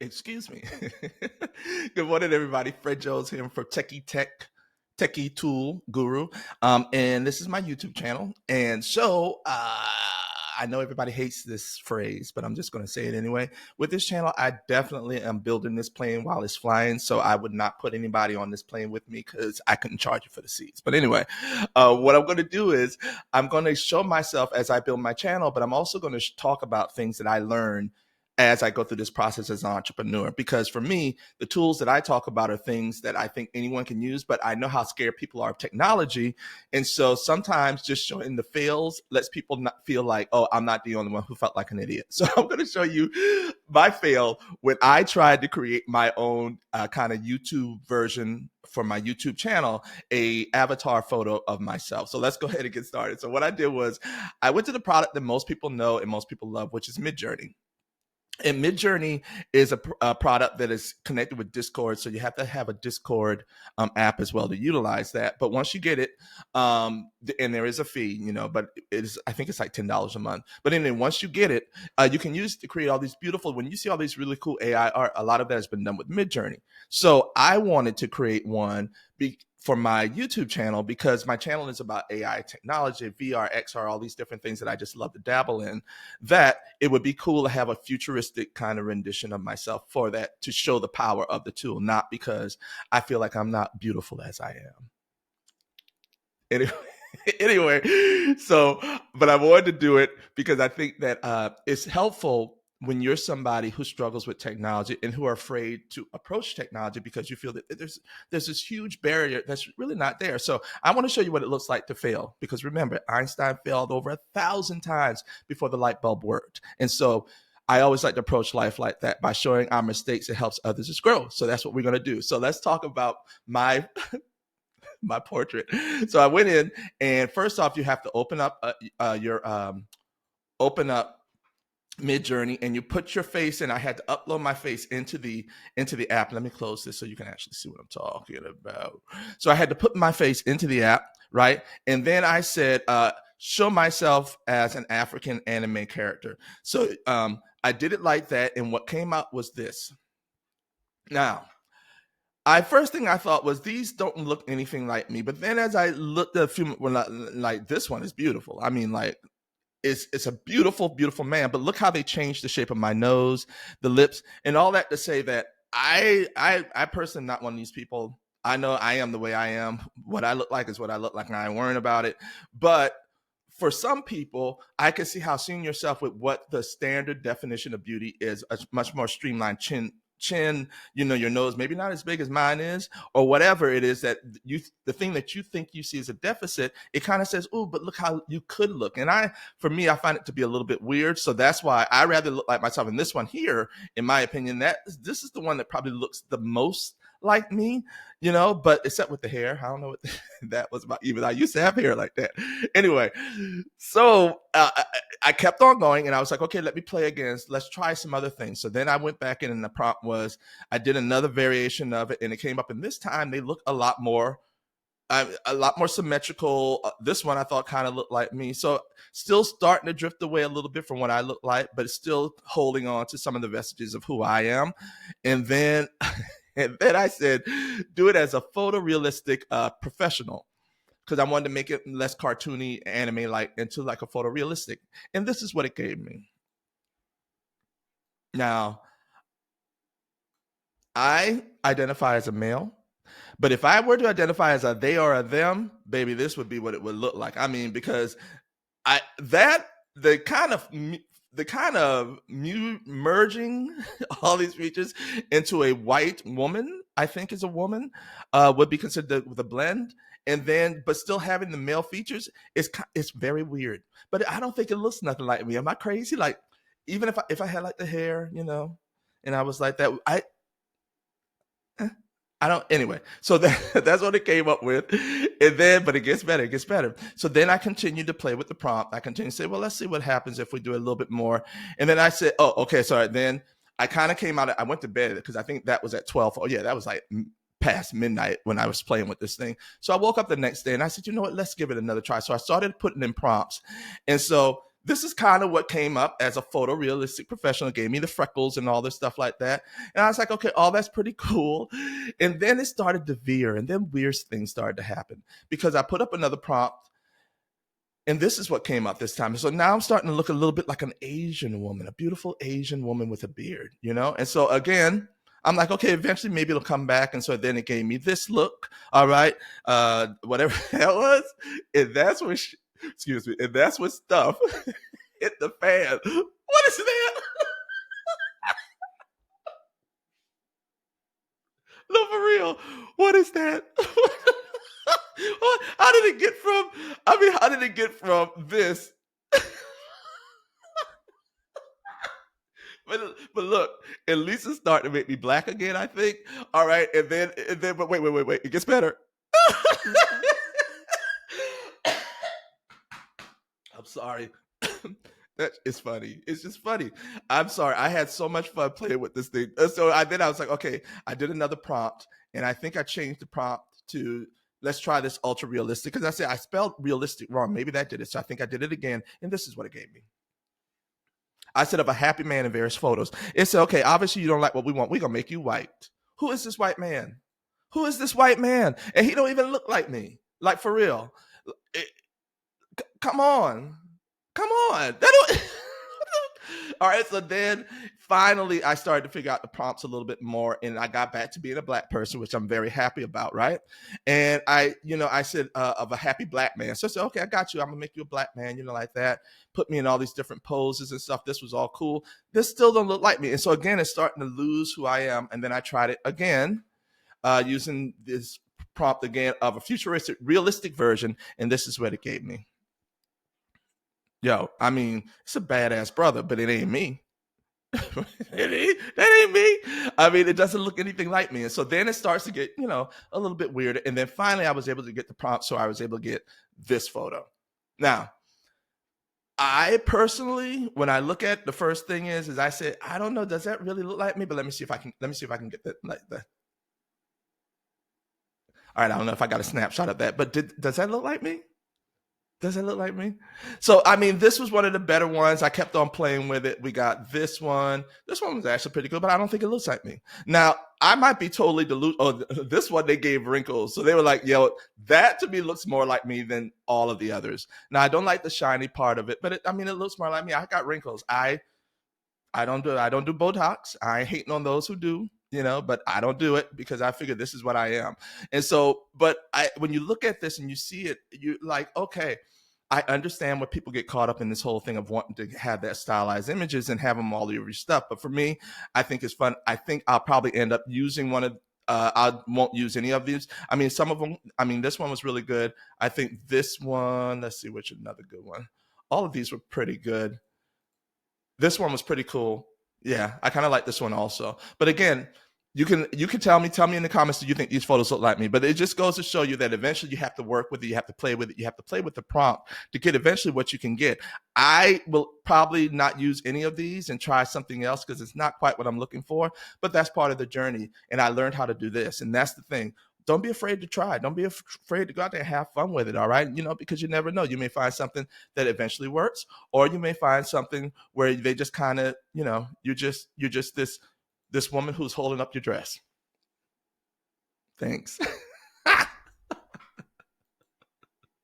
Excuse me. Good morning, everybody. Fred Jones here for Techy Tech, Techy Tool Guru. And this is my YouTube channel. And so I know everybody hates this phrase, but I'm just going to say it anyway. With this channel, I definitely am building this plane while it's flying. So I would not put anybody on this plane with me because I couldn't charge you for the seats. But anyway, what I'm going to do is I'm going to show myself as I build my channel, but I'm also going to talk about things that I learned as I go through this process as an entrepreneur. Because for me, the tools that I talk about are things that I think anyone can use, but I know how scared people are of technology. And so sometimes just showing the fails lets people not feel like, oh, I'm not the only one who felt like an idiot. So I'm going to show you my fail when I tried to create my own kind of YouTube version for my YouTube channel, a avatar photo of myself. So let's go ahead and get started. So what I did was I went to the product that most people know and most people love, which is Midjourney. And Midjourney is a product that is connected with Discord, so you have to have a Discord app as well to utilize that. But once you get it, and there is a fee, but I think it's like $10 a month. But anyway, once you get it, you can use it to create all these beautiful. When you see all these really cool AI art, a lot of that has been done with Midjourney. So I wanted to create one for my YouTube channel because my channel is about AI technology, VR, XR, all these different things that I just love to dabble in, that it would be cool to have a futuristic kind of rendition of myself for that, to show the power of the tool, not because I feel like I'm not beautiful as I am. Anyway, so, but I wanted to do it because I think that it's helpful when you're somebody who struggles with technology and who are afraid to approach technology because you feel that there's this huge barrier that's really not there. So I want to show you what it looks like to fail, because remember, Einstein failed over 1,000 times before the light bulb worked. And so I always like to approach life like that. By showing our mistakes, it helps others to grow. So that's what we're going to do. So let's talk about my portrait. So I went in, and first off, you have to open up open up Midjourney, and you put your face in. I had to upload my face into the app. Let me close this so you can actually see what I'm talking about. So I had to put my face into the app, right? And then I said, show myself as an African anime character. So I did it like that, and what came out was this. Now, first thing I thought was, these don't look anything like me. But then as I looked at a few, like this one is beautiful. I mean, like, it's a beautiful, beautiful man. But look how they changed the shape of my nose, the lips, and all that to say that I personally am not one of these people. I know I am the way I am. What I look like is what I look like, and I ain't worrying about it. But for some people, I can see how seeing yourself with what the standard definition of beauty is, a much more streamlined chin, your nose maybe not as big as mine is, or whatever it is that the thing that you think you see as a deficit, it kind of says, oh, but look how you could look. And for me, I find it to be a little bit weird. So that's why I rather look like myself. And this one here, in my opinion, this is the one that probably looks the most like me, but except with the hair. I don't know what that was about. Even I used to have hair like that. Anyway, so I kept on going, and I was like, okay, let me play again. Let's try some other things. So then I went back in, and the prompt was, I did another variation of it, and it came up. And this time they look a lot more symmetrical. This one I thought kind of looked like me. So still starting to drift away a little bit from what I look like, but it's still holding on to some of the vestiges of who I am. And then I said, do it as a photorealistic professional, because I wanted to make it less cartoony, anime-like, into like a photorealistic. And this is what it gave me. Now, I identify as a male, but if I were to identify as a they or a them, baby, this would be what it would look like. I mean, because the kind of merging all these features into a white woman, I think is a woman, would be considered the blend. And then, but still having the male features, it's very weird. But I don't think it looks nothing like me. Am I crazy? Like, even if I had like the hair, and I was like that, I don't, anyway. So that's what it came up with. And then, but it gets better. So then I continued to play with the prompt. I continued to say, well, let's see what happens if we do a little bit more. And then I said, oh, okay, sorry. Then I kind of came out, I went to bed because I think that was at 12. Oh yeah, that was like past midnight when I was playing with this thing. So I woke up the next day and I said, you know what, let's give it another try. So I started putting in prompts. And so this is kind of what came up as a photorealistic professional. It gave me the freckles and all this stuff like that. And I was like, okay, all that's pretty cool. And then it started to veer, and then weird things started to happen because I put up another prompt, and this is what came up this time. So now I'm starting to look a little bit like an Asian woman, a beautiful Asian woman with a beard, you know? And so again, I'm like, okay, eventually maybe it'll come back. And so then it gave me this look, all right, whatever that was. And that's when, excuse me, and that's when stuff hit the fan. What is that? No, for real. What is that? How did it get from, I mean, how did it get from this? But look, at least it's starting to make me black again, I think. All right, and then, but wait, it gets better. I'm sorry. That is funny. It's just funny. I'm sorry. I had so much fun playing with this thing. So then I was like, okay, I did another prompt, and I think I changed the prompt to let's try this ultra realistic because I said I spelled realistic wrong. Maybe that did it. So I think I did it again, and this is what it gave me. I said of a happy man in various photos. It said, okay, obviously you don't like what we want. We're gonna make you white. Who is this white man? Who is this white man? And he don't even look like me. Like for real. It, come on. Come on. All right. So then finally I started to figure out the prompts a little bit more, and I got back to being a black person, which I'm very happy about, right? And I said of a happy black man. So I said, okay, I got you. I'm gonna make you a black man, like that. Put me in all these different poses and stuff. This was all cool. This still don't look like me. And so again, it's starting to lose who I am. And then I tried it again, using this prompt again of a futuristic, realistic version, and this is what it gave me. Yo, I mean, it's a badass brother, but it ain't me. That ain't me. I mean, it doesn't look anything like me. And so then it starts to get, a little bit weirder. And then finally I was able to get the prompt. So I was able to get this photo. Now, I personally, when I look at the first thing is I said, I don't know, does that really look like me? But let me see if I can get that like that. All right, I don't know if I got a snapshot of that, but does that look like me? Does it look like me? So, I mean, this was one of the better ones. I kept on playing with it. We got this one. This one was actually pretty good, but I don't think it looks like me. Now, I might be totally deluded. Oh, this one, they gave wrinkles. So they were like, yo, that to me looks more like me than all of the others. Now, I don't like the shiny part of it, but it looks more like me. I got wrinkles. I don't do Botox. I ain't hating on those who do, but I don't do it because I figure this is what I am. And so, but when you look at this and you see it, you're like, okay, I understand where people get caught up in this whole thing of wanting to have that stylized images and have them all over your stuff. But for me, I think it's fun. I think I'll probably end up using one of, I won't use any of these. I mean, some of them, this one was really good. I think this one, let's see, which another good one. All of these were pretty good. This one was pretty cool. Yeah, I kind of like this one also. But again, you can tell me in the comments, do you think these photos look like me? But it just goes to show you that eventually you have to work with it, you have to play with it, you have to play with the prompt to get eventually what you can get. I will probably not use any of these and try something else because it's not quite what I'm looking for, but that's part of the journey. And I learned how to do this. And that's the thing. Don't be afraid to try. Don't be afraid to go out there and have fun with it. All right. Because you never know. You may find something that eventually works, or you may find something where they just kind of, you're just this woman who's holding up your dress. Thanks.